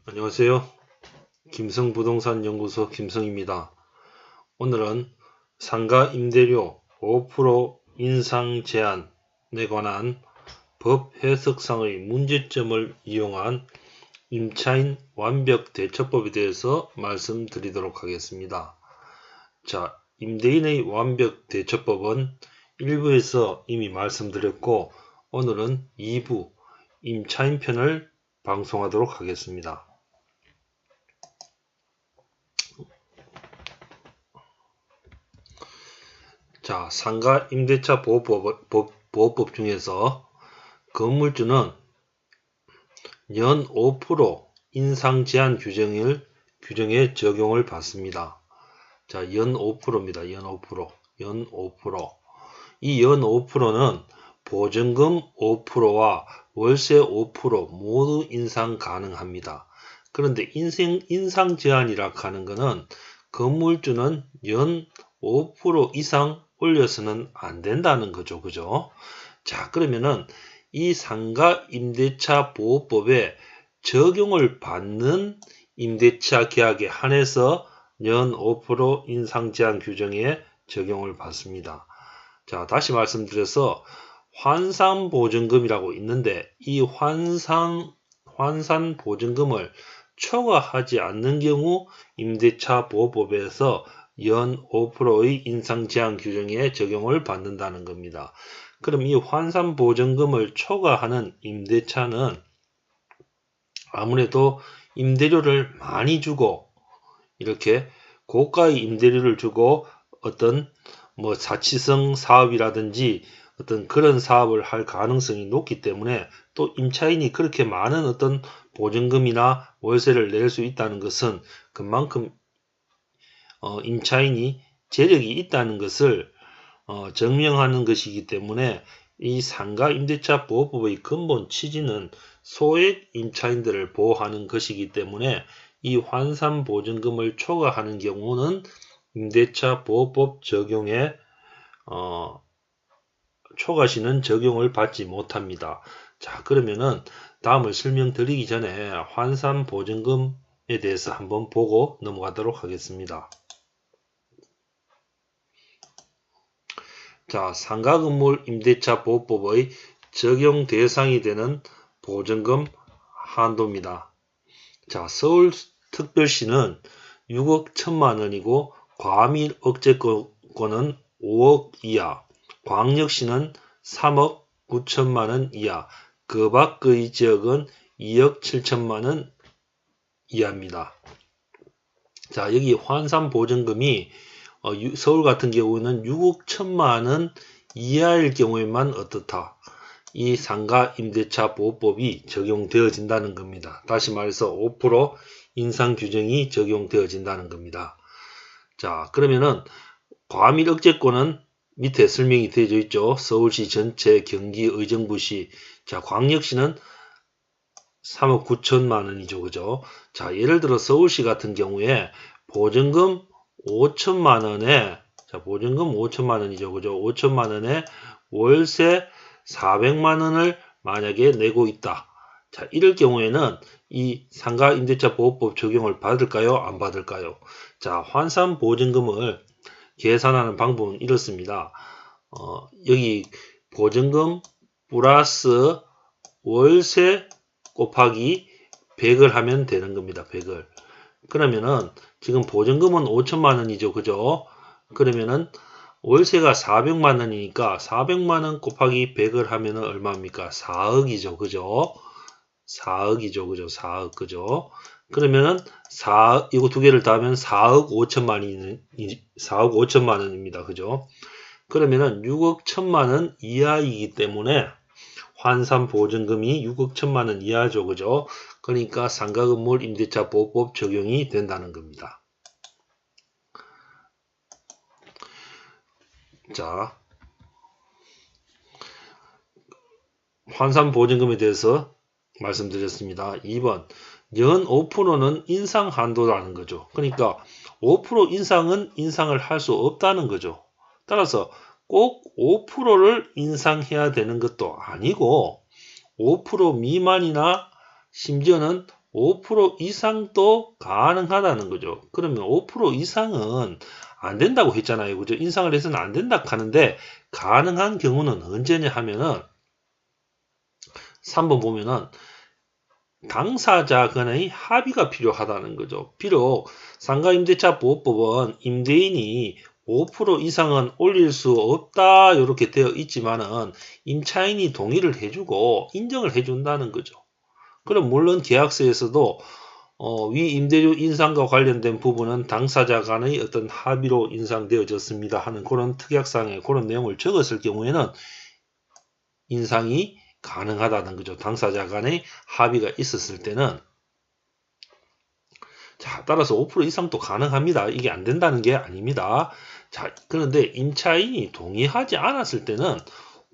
안녕하세요. 김성부동산연구소 김성입니다. 오늘은 상가 임대료 5% 인상 제한에 관한 법 해석상의 문제점을 이용한 임차인 완벽 대처법에 대해서 말씀드리도록 하겠습니다. 자, 임대인의 완벽 대처법은 1부에서 이미 말씀드렸고 오늘은 2부 임차인 편을 방송하도록 하겠습니다. 자, 상가 임대차 보호법 중에서 건물주는 연 5% 인상 제한 규정에 적용을 받습니다. 자, 연 5%입니다. 연 5%. 연 5%. 이 연 5%는 보증금 5%와 월세 5% 모두 인상 가능합니다. 그런데 인상 제한이라 하는 것은 건물주는 연 5% 이상 올려서는 안 된다는 거죠. 그죠? 자, 그러면은 이 상가 임대차 보호법에 적용을 받는 임대차 계약에 한해서 연 5% 인상 제한 규정에 적용을 받습니다. 자, 다시 말씀드려서 환산 보증금이라고 있는데 이 환산 보증금을 초과하지 않는 경우 임대차 보호법에서 연 5%의 인상 제한 규정에 적용을 받는다는 겁니다. 그럼 이 환산 보증금을 초과하는 임대차는 아무래도 임대료를 많이 주고 이렇게 고가의 임대료를 주고 어떤 자치성 사업이라든지 어떤 그런 사업을 할 가능성이 높기 때문에 또 임차인이 그렇게 많은 어떤 보증금이나 월세를 낼 수 있다는 것은 그만큼 임차인이 재력이 있다는 것을 증명하는 것이기 때문에 이 상가 임대차 보호법의 근본 취지는 소액 임차인들을 보호하는 것이기 때문에 이 환산 보증금을 초과하는 경우는 임대차 보호법 적용에 초과시는 적용을 받지 못합니다. 자, 그러면은 다음을 설명드리기 전에 환산 보증금에 대해서 한번 보고 넘어가도록 하겠습니다. 자, 상가 건물 임대차 보호법의 적용 대상이 되는 보증금 한도입니다. 자, 서울특별시는 6억 1천만 원이고 과밀 억제권은 5억 이하, 광역시는 3억 9천만 원 이하, 그 밖의 지역은 2억 7천만 원 이하입니다. 자, 여기 환산 보증금이 서울 같은 경우는 6억 1천만 원 이하일 경우에만 어떻다. 이 상가 임대차 보호법이 적용되어진다는 겁니다. 다시 말해서 5% 인상 규정이 적용되어진다는 겁니다. 자, 그러면은 과밀 억제권은 밑에 설명이 되어져 있죠. 서울시 전체, 경기 의정부시, 자, 광역시는 3억 9천만 원이죠. 그죠? 자, 예를 들어 서울시 같은 경우에 보증금 5천만 원에, 자, 보증금 5천만 원이죠. 그죠? 5천만 원에 월세 400만 원을 만약에 내고 있다. 자, 이럴 경우에는 이 상가 임대차 보호법 적용을 받을까요? 안 받을까요? 자, 환산 보증금을 계산하는 방법은 이렇습니다. 여기 보증금 플러스 월세 곱하기 100을 하면 되는 겁니다. 100을. 그러면은 지금 보증금은 5천만 원이죠. 그죠? 그러면은 월세가 400만 원이니까 400만 원 곱하기 100을 하면은 얼마입니까? 4억이죠. 그죠? 4억이죠. 그죠? 4억. 그죠? 그러면은 이거 두 개를 더하면 4억 5천만 원입니다. 그죠? 그러면은 6억 1천만 원 이하이기 때문에 환산 보증금이 6억 1천만 원 이하죠. 그죠? 그러니까 상가 건물 임대차 보호법 적용이 된다는 겁니다. 자, 환산 보증금에 대해서 말씀드렸습니다. 2번, 연 5%는 인상 한도라는 거죠. 그러니까 5% 인상은 인상을 할 수 없다는 거죠. 따라서 꼭 5%를 인상해야 되는 것도 아니고 5% 미만이나 심지어는 5% 이상도 가능하다는 거죠. 그러면 5% 이상은 안 된다고 했잖아요. 그죠? 인상을 해서는 안 된다 하는데 가능한 경우는 언제냐 하면은 3번 보면은 당사자 간의 합의가 필요하다는 거죠. 비록 상가임대차 보호법은 임대인이 5% 이상은 올릴 수 없다 이렇게 되어 있지만은 임차인이 동의를 해주고 인정을 해준다는 거죠. 그럼 물론 계약서에서도 위 임대료 인상과 관련된 부분은 당사자 간의 어떤 합의로 인상되어졌습니다 하는 그런 특약상에 그런 내용을 적었을 경우에는 인상이 가능하다는 거죠. 당사자 간의 합의가 있었을 때는. 자, 따라서 5% 이상도 가능합니다. 이게 안 된다는 게 아닙니다. 자, 그런데 임차인이 동의하지 않았을 때는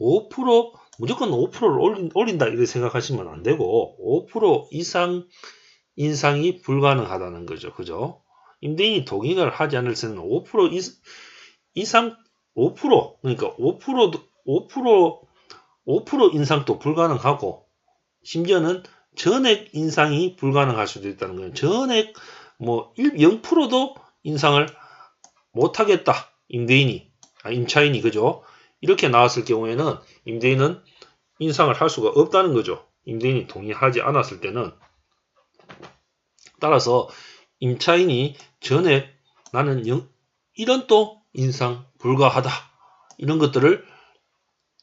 5% 무조건 5%를 올린다 이렇게 생각하시면 안 되고 5% 이상 인상이 불가능하다는 거죠. 그죠? 임대인이 동의를 하지 않을 때는 5% 이상 5% 그러니까 5% 인상도 불가능하고 심지어는 전액 인상이 불가능할 수도 있다는 거예요. 전액 뭐 0%도 인상을 못하겠다. 임차인이 그죠? 이렇게 나왔을 경우에는 임대인은 인상을 할 수가 없다는 거죠. 임대인이 동의하지 않았을 때는. 따라서 임차인이 전액 나는 1원도 인상 불가하다. 이런 것들을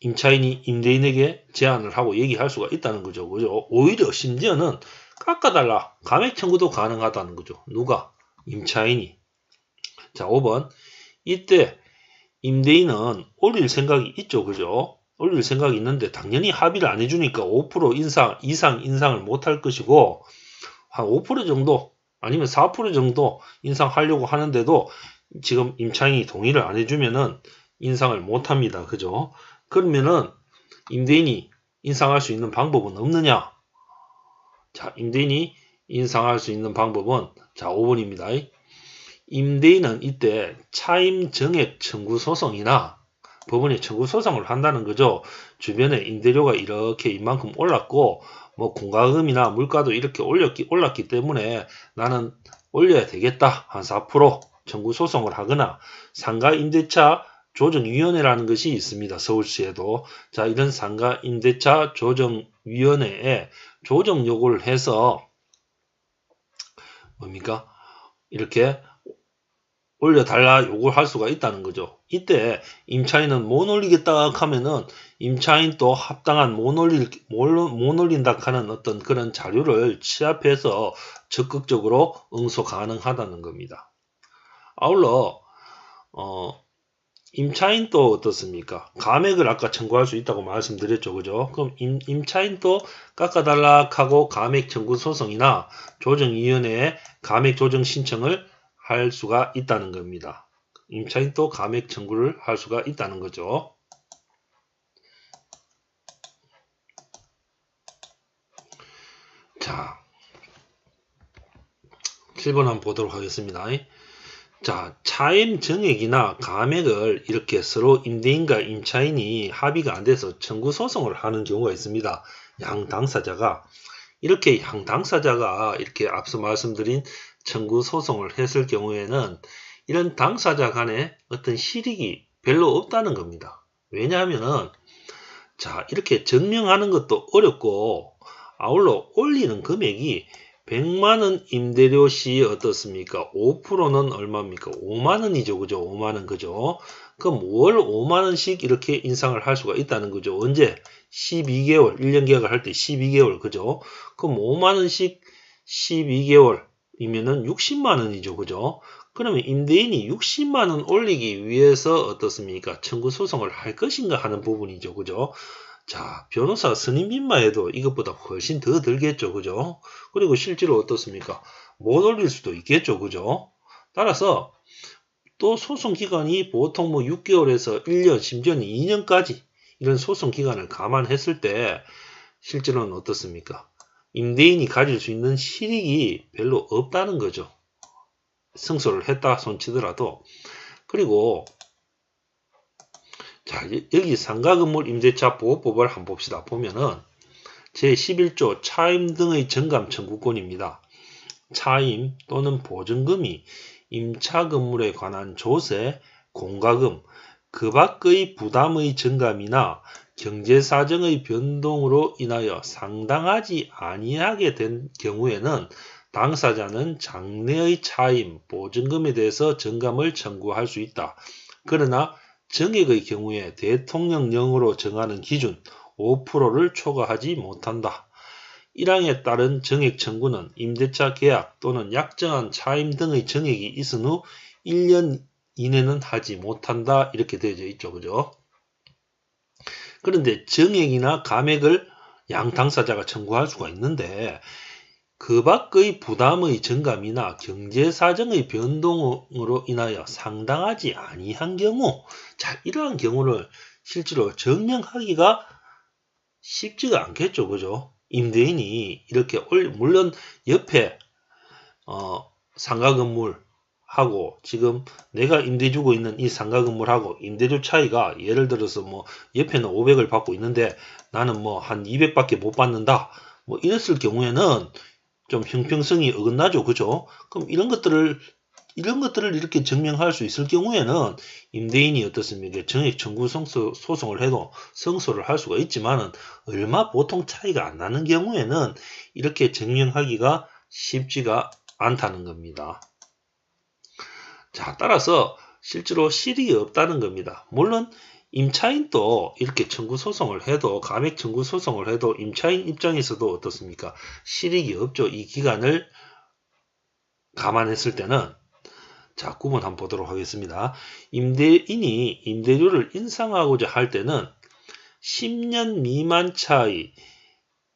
임차인이 임대인에게 제안을 하고 얘기할 수가 있다는 거죠. 그죠? 오히려 심지어는 깎아달라. 감액 청구도 가능하다는 거죠. 누가? 임차인이. 자, 5번. 이때 임대인은 올릴 생각이 있죠. 그죠? 올릴 생각이 있는데 당연히 합의를 안 해주니까 5% 이상 인상을 못할 것이고 한 5% 정도 아니면 4% 정도 인상하려고 하는데도 지금 임차인이 동의를 안 해주면은 인상을 못합니다. 그죠? 그러면은 임대인이 인상할 수 있는 방법은 없느냐? 자, 임대인이 인상할 수 있는 방법은 자 5번입니다. 임대인은 이때 차임 정액 청구 소송이나 법원에 청구 소송을 한다는 거죠. 주변에 임대료가 이렇게 이만큼 올랐고 뭐 공과금이나 물가도 이렇게 올랐기 때문에 나는 올려야 되겠다. 한 4% 청구 소송을 하거나 상가 임대차 조정위원회라는 것이 있습니다. 서울시에도. 자, 이런 상가 임대차 조정위원회에 조정 요구를 해서 뭡니까? 이렇게 올려달라 요구를 할 수가 있다는 거죠. 이때 임차인은 못 올리겠다 하면은 임차인도 합당한 못 올린다 하는 어떤 그런 자료를 취합해서 적극적으로 응소 가능하다는 겁니다. 아울러 임차인도 어떻습니까? 감액을 아까 청구할 수 있다고 말씀드렸죠. 그죠? 그럼 임차인도 깎아달라 하고 감액 청구 소송이나 조정위원회에 감액 조정 신청을 할 수가 있다는 겁니다. 임차인도 감액 청구를 할 수가 있다는 거죠. 자, 7번 한번 보도록 하겠습니다. 자, 차임 정액이나 감액을 이렇게 서로 임대인과 임차인이 합의가 안 돼서 청구 소송을 하는 경우가 있습니다. 양 당사자가 이렇게 앞서 말씀드린 청구 소송을 했을 경우에는 이런 당사자 간에 어떤 실익이 별로 없다는 겁니다. 왜냐하면은 자, 이렇게 증명하는 것도 어렵고 아울러 올리는 금액이 100만원 임대료 시 어떻습니까? 5%는 얼마입니까? 5만원이죠. 그죠? 5만원. 그죠? 그럼 월 5만원씩 이렇게 인상을 할 수가 있다는 거죠. 언제? 12개월. 1년 계약을 할 때 12개월. 그죠? 그럼 5만원씩 12개월이면은 60만원이죠. 그죠? 그러면 임대인이 60만원 올리기 위해서 어떻습니까? 청구 소송을 할 것인가 하는 부분이죠. 그죠? 자, 변호사 선임비만 해도 이것보다 훨씬 더 들겠죠. 그죠? 그리고 실제로 어떻습니까? 못 올릴 수도 있겠죠. 그죠? 따라서 또 소송 기간이 보통 뭐 6개월에서 1년, 심지어는 2년까지 이런 소송 기간을 감안했을 때 실제로는 어떻습니까? 임대인이 가질 수 있는 실익이 별로 없다는 거죠. 승소를 했다 손치더라도. 그리고 자, 여기 상가건물 임대차 보호법을 한번 봅시다. 보면은 제11조 차임 등의 정감 청구권입니다. 차임 또는 보증금이 임차 건물에 관한 조세, 공과금, 그 밖의 부담의 정감이나 경제사정의 변동으로 인하여 상당하지 아니하게 된 경우에는 당사자는 장래의 차임, 보증금에 대해서 정감을 청구할 수 있다. 그러나 정액의 경우에 대통령령으로 정하는 기준 5%를 초과하지 못한다. 1항에 따른 정액 청구는 임대차 계약 또는 약정한 차임 등의 정액이 있은 후 1년 이내는 하지 못한다. 이렇게 되어져 있죠. 그죠? 그런데 정액이나 감액을 양 당사자가 청구할 수가 있는데 그 밖의 부담의 정감이나 경제사정의 변동으로 인하여 상당하지 아니한 경우, 자, 이러한 경우를 실제로 증명하기가 쉽지가 않겠죠. 그죠? 임대인이 이렇게 물론 옆에 상가 건물하고 지금 내가 임대 주고 있는 이 상가 건물하고 임대료 차이가 예를 들어서 뭐 옆에는 500을 받고 있는데 나는 뭐 한 200밖에 못 받는다. 뭐 이랬을 경우에는 좀 형평성이 어긋나죠. 그죠? 그럼 이런 것들을 이렇게 증명할 수 있을 경우에는 임대인이 어떻습니까? 정액 청구 소송을 해도 승소를 할 수가 있지만은 얼마 보통 차이가 안 나는 경우에는 이렇게 증명하기가 쉽지가 않다는 겁니다. 자, 따라서 실제로 실익이 없다는 겁니다. 물론 임차인도 이렇게 청구 소송을 해도 감액 청구 소송을 해도 임차인 입장에서도 어떻습니까? 실익이 없죠. 이 기간을 감안했을 때는. 자, 구문 한번 보도록 하겠습니다. 임대인이 임대료를 인상하고자 할 때는 10년 미만 차의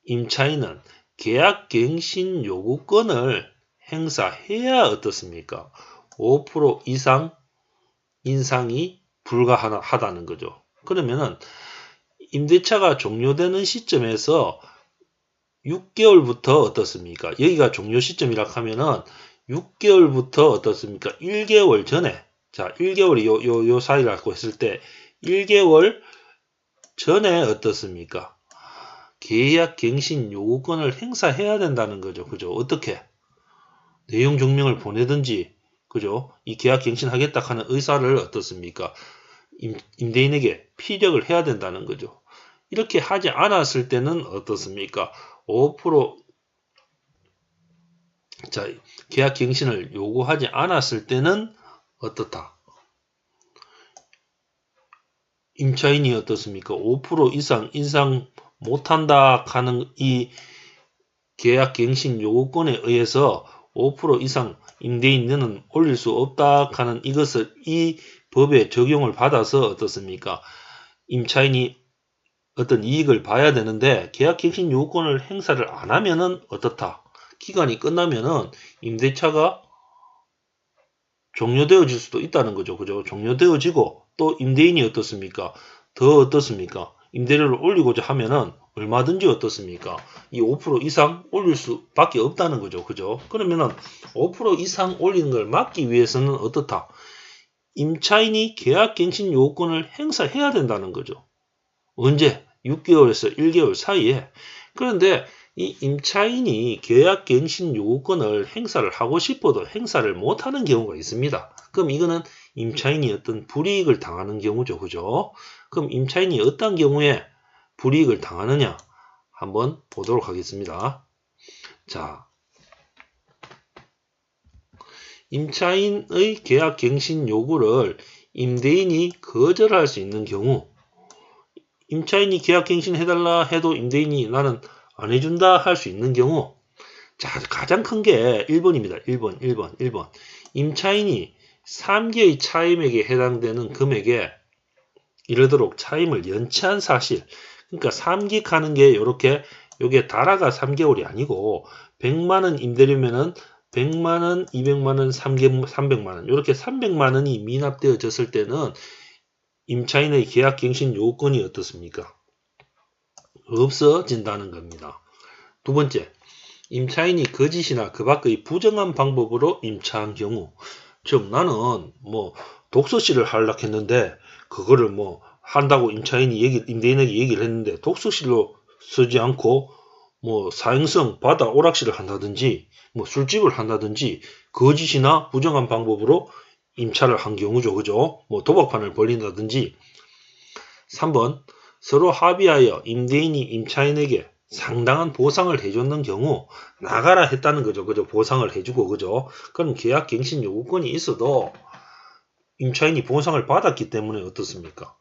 임차인은 계약갱신 요구권을 행사해야 어떻습니까? 5% 이상 인상이 불가하다는 거죠. 그러면은 임대차가 종료되는 시점에서 6개월부터 어떻습니까? 여기가 종료 시점이라 하면은 6개월부터 어떻습니까? 1개월 전에, 자, 1개월이 요 사이라고 했을 때 1개월 전에 어떻습니까? 계약 갱신 요구권을 행사해야 된다는 거죠. 그죠? 어떻게? 내용 증명을 보내든지, 그죠? 이 계약 갱신하겠다 하는 의사를 어떻습니까? 임대인에게 피력을 해야 된다는 거죠. 이렇게 하지 않았을 때는 어떻습니까? 5% 자, 계약 갱신을 요구하지 않았을 때는 어떻다? 임차인이 어떻습니까? 5% 이상 인상 못한다 하는 이 계약 갱신 요구권에 의해서 5% 이상 임대인은 올릴 수 없다 하는 이것을 이 법에 적용을 받아서 어떻습니까? 임차인이 어떤 이익을 봐야 되는데 계약 갱신 요구권을 행사를 안 하면은 어떻다? 기간이 끝나면은 임대차가 종료되어질 수도 있다는 거죠. 그죠? 종료되어지고 또 임대인이 어떻습니까? 더 어떻습니까? 임대료를 올리고자 하면은 얼마든지 어떻습니까? 이 5% 이상 올릴 수밖에 없다는 거죠. 그죠? 그러면은 5% 이상 올리는 걸 막기 위해서는 어떻다? 임차인이 계약갱신 요건을 행사해야 된다는 거죠. 언제? 6개월에서 1개월 사이에. 그런데 이 임차인이 계약갱신 요건을 행사를 하고 싶어도 행사를 못하는 경우가 있습니다. 그럼 이거는 임차인이 어떤 불이익을 당하는 경우죠. 그죠? 그럼 임차인이 어떤 경우에 불이익을 당하느냐? 한번 보도록 하겠습니다. 자, 임차인의 계약갱신 요구를 임대인이 거절할 수 있는 경우, 임차인이 계약갱신 해달라 해도 임대인이 나는 안 해준다 할 수 있는 경우, 자, 가장 큰 게 1번입니다. 1번. 임차인이 3개의 차임액에 해당되는 금액에 이르도록 차임을 연체한 사실. 그러니까 3기 가는 게 요게 달아가 3개월이 아니고 100만원 임대료면은 100만원, 200만원, 300만원 이렇게 300만원이 미납되어졌을 때는 임차인의 계약갱신 요건이 어떻습니까? 없어진다는 겁니다. 두 번째, 임차인이 거짓이나 그 밖의 부정한 방법으로 임차한 경우, 즉 나는 뭐 독서실을 하려고 했는데 그거를 뭐 한다고 임대인에게 얘기를 했는데 독서실로 쓰지 않고 뭐 사행성 바다 오락실을 한다든지 뭐 술집을 한다든지 거짓이나 부정한 방법으로 임차를 한 경우죠. 그죠? 뭐 도박판을 벌린다든지. 3번 서로 합의하여 임대인이 임차인에게 상당한 보상을 해줬는 경우 나가라 했다는 거죠. 그죠? 보상을 해주고 그죠? 그럼 계약 갱신 요구권이 있어도 임차인이 보상을 받았기 때문에 어떻습니까?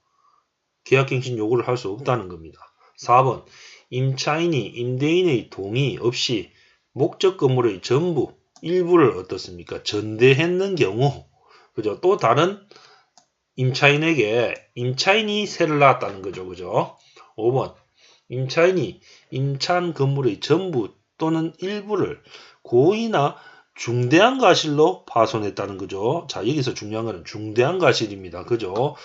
계약 갱신 요구를 할 수 없다는 겁니다. 4번 임차인이 임대인의 동의 없이 목적 건물의 전부 일부를 어떻습니까? 전대했는 경우 그죠? 또 다른 임차인에게 임차인이 세를 낳았다는 거죠. 그죠? 5번 임차인이 임차한 건물의 전부 또는 일부를 고의나 중대한 과실로 파손했다는 거죠. 자, 여기서 중요한 거는 중대한 과실입니다. 그죠?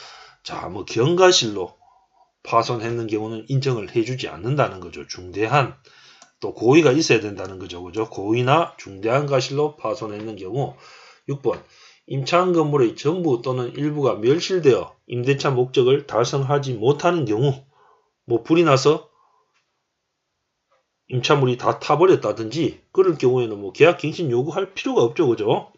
자, 뭐 경과실로 파손했는 경우는 인정을 해주지 않는다는 거죠. 중대한 또 고의가 있어야 된다는 거죠. 그죠? 고의나 중대한 과실로 파손했는 경우. 6번 임차한 건물의 전부 또는 일부가 멸실되어 임대차 목적을 달성하지 못하는 경우 뭐 불이 나서 임차물이 다 타버렸다든지 그럴 경우에는 뭐 계약갱신 요구할 필요가 없죠. 그죠?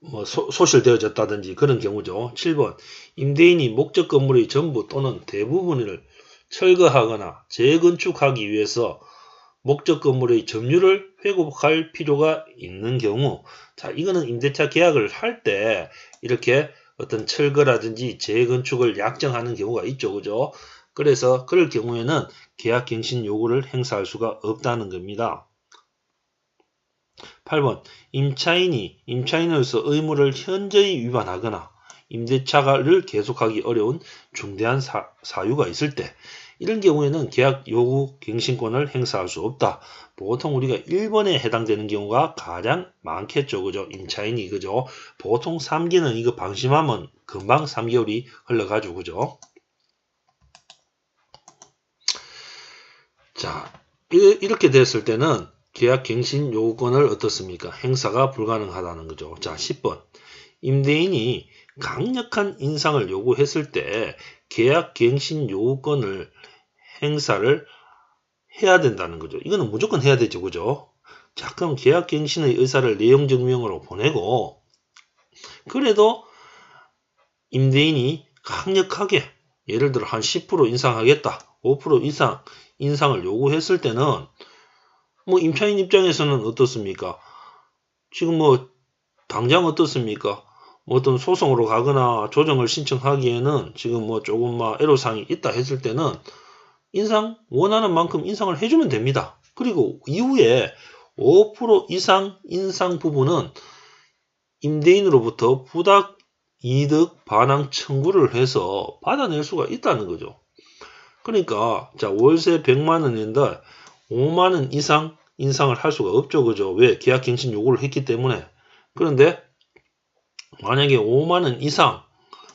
뭐 소실되어졌다든지 그런 경우죠. 7번 임대인이 목적 건물의 전부 또는 대부분을 철거하거나 재건축하기 위해서 목적 건물의 점유를 회복할 필요가 있는 경우. 자, 이거는 임대차 계약을 할 때 이렇게 어떤 철거라든지 재건축을 약정하는 경우가 있죠. 그죠? 그래서 그럴 경우에는 계약갱신 요구를 행사할 수가 없다는 겁니다. 8번 임차인이 임차인으로서 의무를 현저히 위반하거나 임대차를 계속하기 어려운 중대한 사유가 있을 때 이런 경우에는 계약 요구 갱신권을 행사할 수 없다. 보통 우리가 1번에 해당되는 경우가 가장 많겠죠. 그죠? 임차인이 그죠? 보통 3기는 이거 방심하면 금방 3개월이 흘러가죠. 그죠? 자, 이렇게 됐을 때는 계약 갱신 요구권을 어떻습니까? 행사가 불가능하다는 거죠. 자, 10번. 임대인이 강력한 인상을 요구했을 때 계약 갱신 요구권을 행사를 해야 된다는 거죠. 이거는 무조건 해야 되죠. 그죠? 자, 그럼 계약 갱신의 의사를 내용 증명으로 보내고 그래도 임대인이 강력하게 예를 들어 한 10% 인상하겠다. 5% 이상 인상을 요구했을 때는 뭐 임차인 입장에서는 어떻습니까? 지금 뭐 당장 어떻습니까? 뭐 어떤 소송으로 가거나 조정을 신청하기에는 지금 뭐 조금만 애로사항이 있다 했을 때는 인상 원하는 만큼 인상을 해주면 됩니다. 그리고 이후에 5% 이상 인상 부분은 임대인으로부터 부당 이득 반환 청구를 해서 받아낼 수가 있다는 거죠. 그러니까 자 월세 100만원인데 5만원 이상 인상을 할 수가 없죠. 그죠? 왜? 계약갱신 요구를 했기 때문에. 그런데 만약에 5만원 이상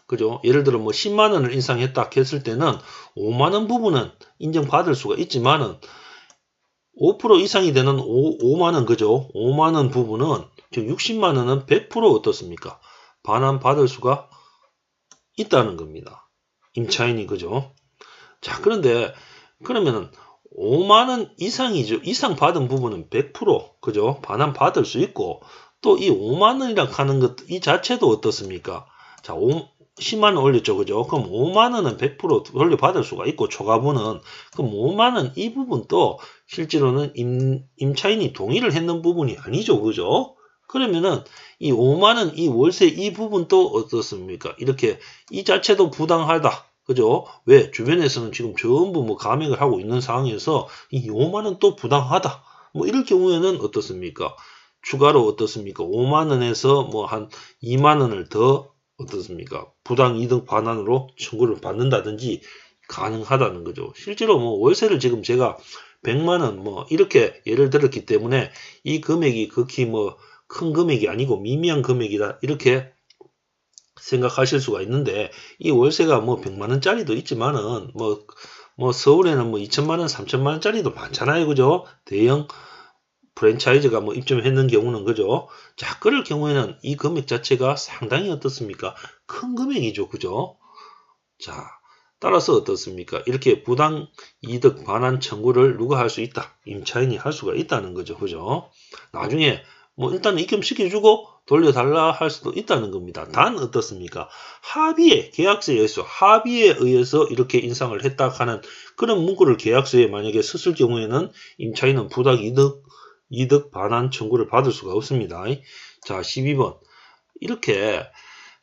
그죠? 예를 들어 뭐 10만원을 인상했다 했을 때는 5만원 부분은 인정받을 수가 있지만은 5% 이상이 되는 5만원 그죠? 5만원 부분은 즉 60만원은 100% 어떻습니까? 반환받을 수가 있다는 겁니다. 임차인이 그죠? 자, 그런데 그러면은 5만원 이상이죠. 이상 받은 부분은 100% 그죠? 반환 받을 수 있고 또 이 5만원이라고 하는 것 이 자체도 어떻습니까? 자, 10만원 올렸죠. 그죠? 그럼 5만원은 100% 돌려받을 수가 있고 초과분은 그럼 5만원 이 부분도 실제로는 임차인이 동의를 했는 부분이 아니죠. 그죠? 그러면은 이 5만원 이 월세 이 부분도 어떻습니까? 이렇게 이 자체도 부당하다. 그죠? 왜? 주변에서는 지금 전부 뭐 감액을 하고 있는 상황에서 이 5만원 또 부당하다. 뭐 이럴 경우에는 어떻습니까? 추가로 어떻습니까? 5만원에서 뭐 한 2만원을 더 어떻습니까? 부당 이득 반환으로 청구를 받는다든지 가능하다는 거죠. 실제로 뭐 월세를 지금 제가 100만원 뭐 이렇게 예를 들었기 때문에 이 금액이 극히 뭐 큰 금액이 아니고 미미한 금액이다. 이렇게 생각하실 수가 있는데 이 월세가 뭐 100만원짜리도 있지만은 뭐 서울에는 뭐 2천만원 3천만원짜리도 많잖아요. 그죠? 대형 프랜차이즈가 뭐 입점했는 경우는 그죠? 자, 그럴 경우에는 이 금액 자체가 상당히 어떻습니까? 큰 금액이죠. 그죠? 자, 따라서 어떻습니까? 이렇게 부당 이득 반환 청구를 누가 할 수 있다? 임차인이 할 수가 있다는 거죠. 그죠? 나중에 뭐 일단은 입금시켜주고 돌려달라 할 수도 있다는 겁니다. 단 어떻습니까? 합의에, 계약서에 의해서 합의에 의해서 이렇게 인상을 했다 하는 그런 문구를 계약서에 만약에 썼을 경우에는 임차인은 부당 이득 반환 청구를 받을 수가 없습니다. 자, 12번. 이렇게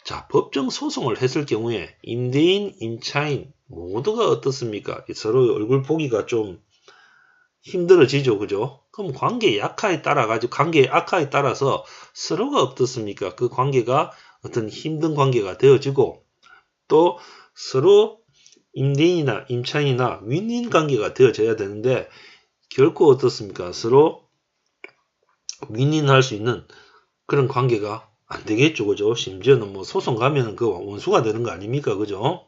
자, 법정 소송을 했을 경우에 임대인, 임차인 모두가 어떻습니까? 서로 얼굴 보기가 좀 힘들어지죠. 그죠? 그럼 관계의 약화에 따라서 서로가 어떻습니까? 그 관계가 어떤 힘든 관계가 되어지고 또 서로 임대인이나 임차인이나 윈윈 관계가 되어져야 되는데 결코 어떻습니까? 서로 윈윈할 수 있는 그런 관계가 안 되겠죠. 그죠? 심지어는 뭐 소송 가면은 그 원수가 되는 거 아닙니까? 그죠?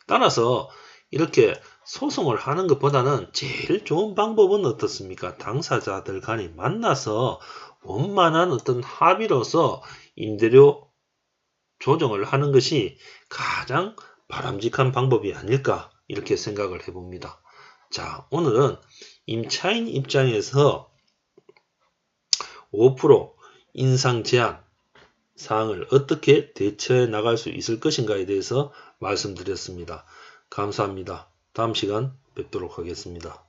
따라서 이렇게 소송을 하는 것보다는 제일 좋은 방법은 어떻습니까? 당사자들 간에 만나서 원만한 어떤 합의로서 임대료 조정을 하는 것이 가장 바람직한 방법이 아닐까 이렇게 생각을 해봅니다. 자, 오늘은 임차인 입장에서 5% 인상 제한 사항을 어떻게 대처해 나갈 수 있을 것인가에 대해서 말씀드렸습니다. 감사합니다. 다음 시간 뵙도록 하겠습니다.